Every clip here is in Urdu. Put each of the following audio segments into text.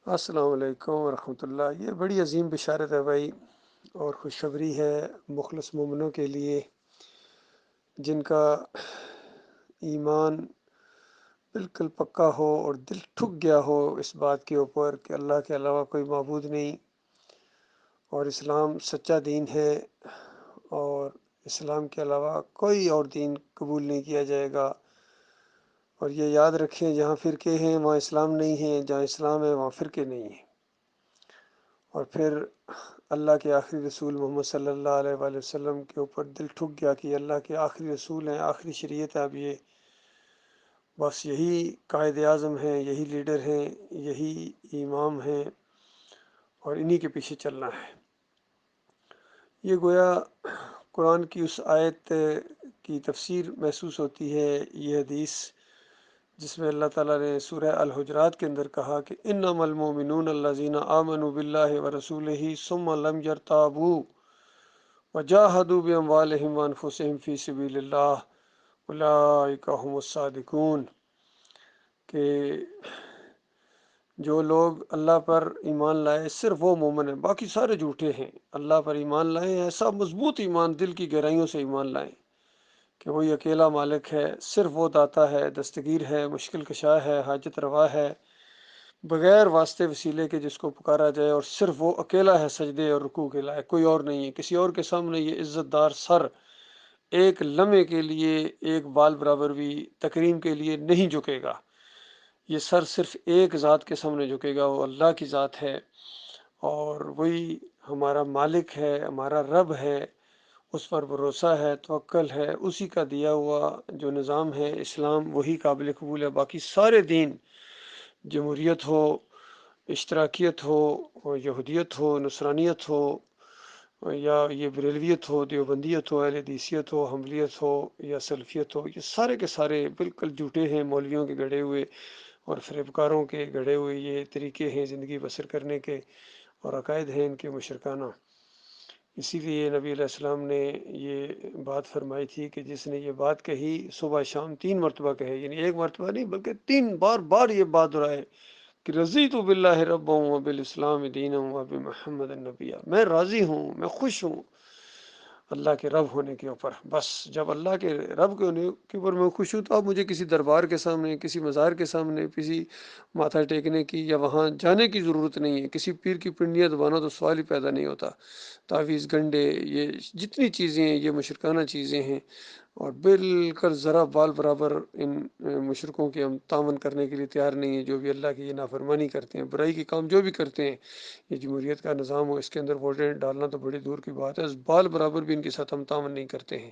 السلام علیکم ورحمۃ اللہ۔ یہ بڑی عظیم بشارت ہے بھائی، اور خوشخبری ہے مخلص مومنوں کے لیے جن کا ایمان بالکل پکا ہو اور دل ٹھک گیا ہو اس بات کے اوپر کہ اللہ کے علاوہ کوئی معبود نہیں، اور اسلام سچا دین ہے، اور اسلام کے علاوہ کوئی اور دین قبول نہیں کیا جائے گا۔ اور یہ یاد رکھیں، جہاں فرقے ہیں وہاں اسلام نہیں ہے، جہاں اسلام ہے وہاں فرقے نہیں ہیں۔ اور پھر اللہ کے آخری رسول محمد صلی اللہ علیہ وآلہ وسلم کے اوپر دل ٹھک گیا کہ اللہ کے آخری رسول ہیں، آخری شریعت ہے، اب یہ بس یہی قائد اعظم ہیں، یہی لیڈر ہیں، یہی امام ہیں، اور انہی کے پیچھے چلنا ہے۔ یہ گویا قرآن کی اس آیت کی تفسیر محسوس ہوتی ہے، یہ حدیث جس میں اللہ تعالیٰ نے سورہ الحجرات کے اندر کہا کہ انما المؤمنون الذین آمنوا باللہ ورسولہ ثم لم یرتابوا وجاہدوا باموالہم وانفسہم فی سبیل اللہ اولئک هم الصادقون، کہ جو لوگ اللہ پر ایمان لائے صرف وہ مومن ہیں، باقی سارے جھوٹے ہیں۔ اللہ پر ایمان لائیں، ایسا مضبوط ایمان، دل کی گہرائیوں سے ایمان لائیں کہ وہی اکیلا مالک ہے، صرف وہ داتا ہے، دستگیر ہے، مشکل کشا ہے، حاجت روا ہے، بغیر واسطے وسیلے کے جس کو پکارا جائے، اور صرف وہ اکیلا ہے سجدے اور رکوع کے لائق، کوئی اور نہیں ہے۔ کسی اور کے سامنے یہ عزت دار سر ایک لمحے کے لیے، ایک بال برابر بھی تکریم کے لیے نہیں جھکے گا۔ یہ سر صرف ایک ذات کے سامنے جھکے گا، وہ اللہ کی ذات ہے، اور وہی ہمارا مالک ہے، ہمارا رب ہے، اس پر بھروسہ ہے، توکل ہے، اسی کا دیا ہوا جو نظام ہے اسلام وہی قابل قبول ہے۔ باقی سارے دین، جمہوریت ہو، اشتراکیت ہو، یہودیت ہو، نصرانیت ہو، یا یہ بریلویت ہو، دیوبندیت ہو، اہل حدیثیت ہو، حنبلیت ہو، یا سلفیت ہو، یہ سارے کے سارے بالکل جھوٹے ہیں، مولویوں کے گڑھے ہوئے اور فریبکاروں کے گڑھے ہوئے یہ طریقے ہیں زندگی بسر کرنے کے، اور عقائد ہیں ان کے مشرکانہ۔ اسی لیے نبی علیہ السلام نے یہ بات فرمائی تھی کہ جس نے یہ بات کہی صبح شام 3 مرتبہ کہے، یعنی ایک مرتبہ نہیں بلکہ 3 بار یہ بات دہرائے کہ رضیت باللہ ربا وبالاسلام دینا وبمحمد النبی، میں راضی ہوں، میں خوش ہوں اللہ کے رب ہونے کے اوپر۔ بس جب اللہ کے رب کے ہونے کے اوپر میں خوش ہوں تو اب مجھے کسی دربار کے سامنے، کسی مزار کے سامنے، کسی ماتھا ٹیکنے کی یا وہاں جانے کی ضرورت نہیں ہے۔ کسی پیر کی پنڈیاں دبانا تو سوال ہی پیدا نہیں ہوتا۔ تعویذ گنڈے، یہ جتنی چیزیں ہیں یہ مشرکانہ چیزیں ہیں، اور بالکل ذرا بال برابر ان مشرکوں کے ہم تعاون کرنے کے لیے تیار نہیں ہیں، جو بھی اللہ کی یہ نافرمانی کرتے ہیں، برائی کے کام جو بھی کرتے ہیں۔ یہ جمہوریت کا نظام ہو، اس کے اندر ووٹیں ڈالنا تو بڑی دور کی بات ہے، اس بال برابر بھی ان کے ساتھ ہم تعاون نہیں کرتے ہیں،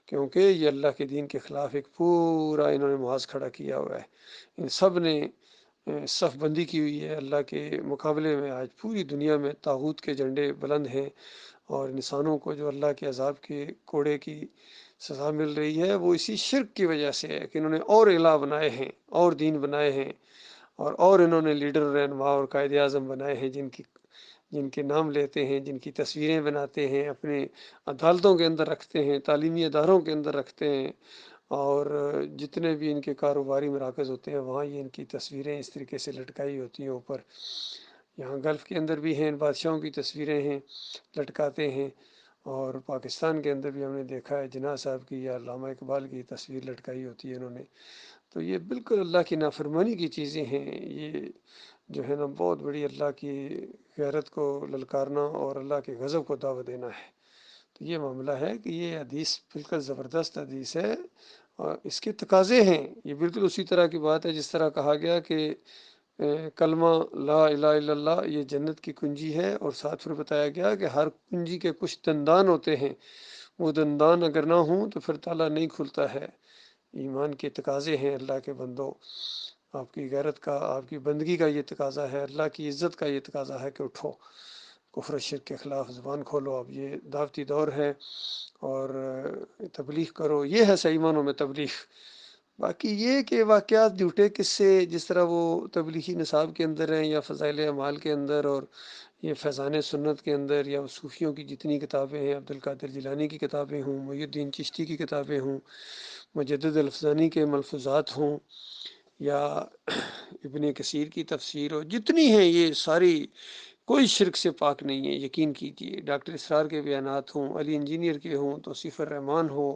کیونکہ یہ اللہ کے دین کے خلاف ایک پورا انہوں نے محاذ کھڑا کیا ہوا ہے۔ ان سب نے صف بندی کی ہوئی ہے اللہ کے مقابلے میں۔ آج پوری دنیا میں طاغوت کے جھنڈے بلند ہیں، اور انسانوں کو جو اللہ کے عذاب کے کوڑے کی سزا مل رہی ہے وہ اسی شرک کی وجہ سے ہے کہ انہوں نے اور الہ بنائے ہیں، اور دین بنائے ہیں، اور انہوں نے لیڈر رہنما اور قائد اعظم بنائے ہیں جن کے نام لیتے ہیں، جن کی تصویریں بناتے ہیں، اپنے عدالتوں کے اندر رکھتے ہیں، تعلیمی اداروں کے اندر رکھتے ہیں، اور جتنے بھی ان کے کاروباری مراکز ہوتے ہیں وہاں یہ ان کی تصویریں اس طریقے سے لٹکائی ہوتی ہیں اوپر۔ یہاں گلف کے اندر بھی ہیں، ان بادشاہوں کی تصویریں ہیں، لٹکاتے ہیں، اور پاکستان کے اندر بھی ہم نے دیکھا ہے جناح صاحب کی یا علامہ اقبال کی تصویر لٹکائی ہوتی ہے انہوں نے۔ تو یہ بالکل اللہ کی نافرمانی کی چیزیں ہیں، یہ جو ہے نا بہت بڑی اللہ کی غیرت کو للکارنا اور اللہ کے غضب کو دعوت دینا ہے۔ تو یہ معاملہ ہے کہ یہ حدیث بالکل زبردست حدیث ہے، اور اس کے تقاضے ہیں، یہ بالکل اسی طرح کی بات ہے جس طرح کہا گیا کہ کلمہ لا الہ الا اللہ یہ جنت کی کنجی ہے، اور ساتھ پھر بتایا گیا کہ ہر کنجی کے کچھ دندان ہوتے ہیں، وہ دندان اگر نہ ہوں تو پھر تالا نہیں کھلتا ہے۔ ایمان کے تقاضے ہیں اللہ کے بندوں، آپ کی غیرت کا، آپ کی بندگی کا یہ تقاضا ہے، اللہ کی عزت کا یہ تقاضا ہے کہ اٹھو، کفر و شرک کے خلاف زبان کھولو۔ اب یہ دعوتی دور ہے، اور تبلیغ کرو، یہ ہے صحیح معنوں میں تبلیغ۔ باقی یہ کہ واقعات جھوٹے قصے جس طرح وہ تبلیغی نصاب کے اندر ہیں، یا فضائل اعمال کے اندر، اور یہ فیضان سنت کے اندر، یا صوفیوں کی جتنی کتابیں ہیں، عبد القادر جیلانی کی کتابیں ہوں، محی الدین چشتی کی کتابیں ہوں، مجدد الفزانی کے ملفوظات ہوں، یا ابن کثیر کی تفسیر ہو، جتنی ہیں یہ ساری کوئی شرک سے پاک نہیں ہے، یقین کیجیے۔ ڈاکٹر اسرار کے بیانات ہوں، علی انجینئر کے ہوں، توصیف الرحمان ہو،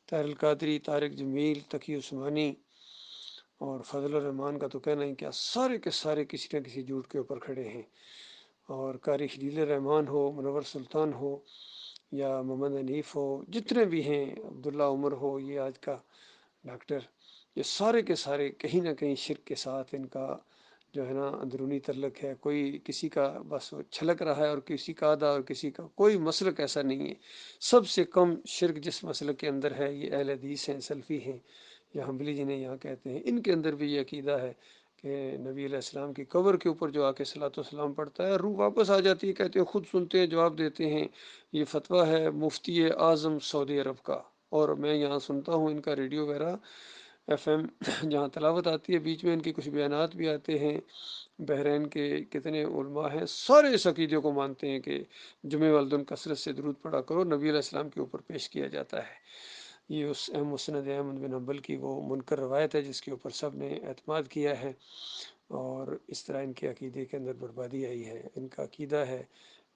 طاہر القادری، طارق جمیل، تقی عثمانی اور فضل الرحمان کا تو کہنا ہی کیا، سارے کے سارے کسی نہ کسی جھوٹ کے اوپر کھڑے ہیں۔ اور قاری خلیل الرحمان ہو، منور سلطان ہو یا محمد حنیف ہو، جتنے بھی ہیں، عبداللہ عمر ہو، یہ آج کا ڈاکٹر، یہ سارے کے سارے کہیں نہ کہیں شرک کے ساتھ ان کا جو ہے نا اندرونی تعلق ہے۔ کوئی کسی کا بس چھلک رہا ہے اور کسی کا آدھا، اور کسی کا کوئی مسلک ایسا نہیں ہے۔ سب سے کم شرک جس مسلک کے اندر ہے یہ اہل حدیث ہیں، سلفی ہیں یا حنبلی جنہیں یہاں کہتے ہیں، ان کے اندر بھی یہ عقیدہ ہے کہ نبی علیہ السلام کی قبر کے اوپر جو آ کے صلاۃ والسلام پڑھتا ہے، روح واپس آ جاتی ہے، کہتے ہیں خود سنتے ہیں، جواب دیتے ہیں۔ یہ فتویٰ ہے مفتی اعظم سعودی عرب کا، اور میں یہاں سنتا ہوں ان کا ریڈیو وغیرہ ایف ایم، جہاں تلاوت آتی ہے بیچ میں ان کے کچھ بیانات بھی آتے ہیں۔ بحرین کے کتنے علماء ہیں، سارے اس عقیدے کو مانتے ہیں کہ جمعہ والدن کثرت سے درود پڑھا کرو، نبی علیہ السلام کے اوپر پیش کیا جاتا ہے۔ یہ اس مسند احمد بن حنبل کی وہ منکر روایت ہے جس کے اوپر سب نے اعتماد کیا ہے، اور اس طرح ان کے عقیدے کے اندر بربادی آئی ہے۔ ان کا عقیدہ ہے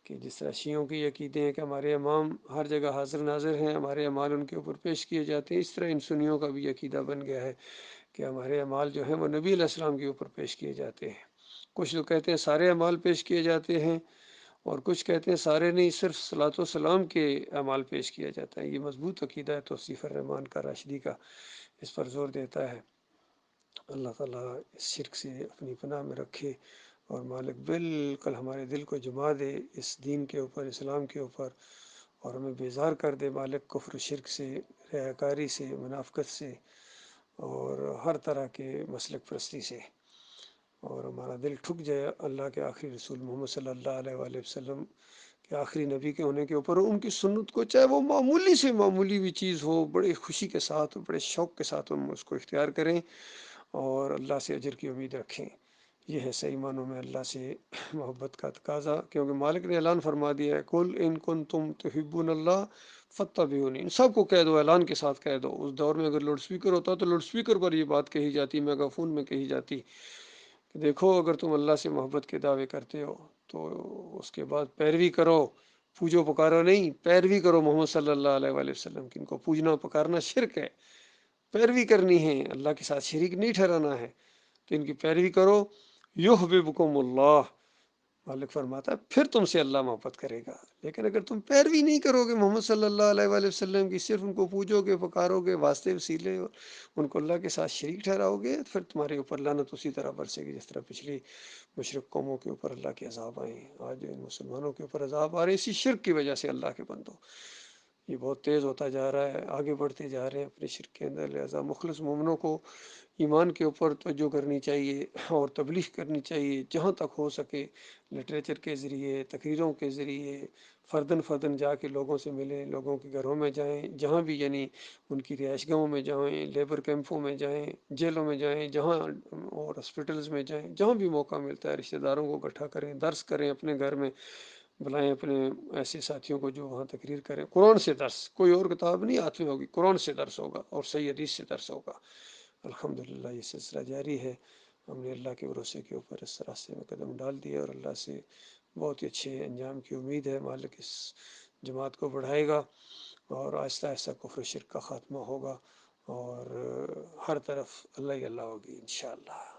کہ جس طرح شیعوں کی عقیدے ہیں کہ ہمارے امام ہر جگہ حاضر ناظر ہیں، ہمارے اعمال ان کے اوپر پیش کیے جاتے ہیں، اس طرح ان سنیوں کا بھی عقیدہ بن گیا ہے کہ ہمارے اعمال جو ہیں وہ نبی علیہ السلام کے اوپر پیش کیے جاتے ہیں۔ کچھ لوگ کہتے ہیں سارے اعمال پیش کیے جاتے ہیں، اور کچھ کہتے ہیں سارے نہیں، صرف صلاۃ والسلام کے اعمال پیش کیا جاتا ہے۔ یہ مضبوط عقیدہ ہے توصیف الرحمان کا، راشدی کا، اس پر زور دیتا ہے۔ اللہ تعالیٰ اس شرک سے اپنی پناہ میں رکھے، اور مالک بالکل ہمارے دل کو جما دے اس دین کے اوپر، اسلام کے اوپر، اور ہمیں بیزار کر دے مالک کفر و شرک سے، ریاکاری سے، منافقت سے، اور ہر طرح کے مسلک پرستی سے، اور ہمارا دل ٹھک جائے اللہ کے آخری رسول محمد صلی اللہ علیہ وآلہ وسلم کے آخری نبی کے ہونے کے اوپر، ان کی سنت کو چاہے وہ معمولی سے معمولی بھی چیز ہو، بڑے خوشی کے ساتھ، بڑے شوق کے ساتھ ہم اس کو اختیار کریں اور اللہ سے اجر کی امید رکھیں۔ یہ ہے صحیح معنوں میں اللہ سے محبت کا تقاضا، کیونکہ مالک نے اعلان فرما دیا ہے قل ان کنتم تحبون اللہ فاتبعونی، ان سب کو کہہ دو، اعلان کے ساتھ کہہ دو۔ اس دور میں اگر لاؤڈ سپیکر ہوتا تو لاؤڈ سپیکر پر یہ بات کہی جاتی، میگا فون میں کہی جاتی کہ دیکھو اگر تم اللہ سے محبت کے دعوے کرتے ہو تو اس کے بعد پیروی کرو، پوجو پکارو نہیں، پیروی کرو محمد صلی اللہ علیہ وآلہ وسلم کی۔ ان کو پوجنا پکارنا شرک ہے، پیروی کرنی ہے، اللہ کے ساتھ شریک نہیں ٹھہرانا ہے، تو ان کی پیروی کرو۔ یحببکم اللہ، مالک فرماتا ہے پھر تم سے اللہ محبت کرے گا۔ لیکن اگر تم پیروی نہیں کرو گے محمد صلی اللہ علیہ وآلہ وسلم کی، صرف ان کو پوجو گے، پکارو گے، واسطے وسیلے ان کو اللہ کے ساتھ شریک ٹھہراؤ گے، پھر تمہارے اوپر لعنت اسی طرح برسے گی جس طرح پچھلی مشرک قوموں کے اوپر اللہ کے عذاب آئے ہیں۔ آج ان مسلمانوں کے اوپر عذاب آ رہے اسی شرک کی وجہ سے۔ اللہ کے بندو، یہ بہت تیز ہوتا جا رہا ہے، آگے بڑھتے جا رہے ہیں اپنے شرک کے اندر۔ لہٰذا مخلص مومنوں کو ایمان کے اوپر توجہ کرنی چاہیے اور تبلیغ کرنی چاہیے جہاں تک ہو سکے، لٹریچر کے ذریعے، تقریروں کے ذریعے، فردن فردن جا کے لوگوں سے ملیں، لوگوں کے گھروں میں جائیں، جہاں بھی یعنی ان کی رہائش گاہوں میں جائیں، لیبر کیمپوں میں جائیں، جیلوں میں جائیں، جہاں اور ہاسپٹلز میں جائیں، جہاں بھی موقع ملتا ہے رشتہ داروں کو اکٹھا کریں، درس کریں، اپنے گھر میں بلائیں اپنے ایسے ساتھیوں کو جو وہاں تقریر کریں، قرآن سے درس، کوئی اور کتاب نہیں ہاتھ میں ہوگی، قرآن سے درس ہوگا اور صحیح حدیث سے درس ہوگا۔ الحمدللہ یہ سلسلہ جاری ہے، ہم نے اللہ کے بھروسے کے اوپر اس راستے میں قدم ڈال دیا، اور اللہ سے بہت ہی اچھے انجام کی امید ہے۔ مالک اس جماعت کو بڑھائے گا، اور آہستہ آہستہ کفر و شرک کا خاتمہ ہوگا، اور ہر طرف اللہ ہی اللہ ہوگی انشاءاللہ۔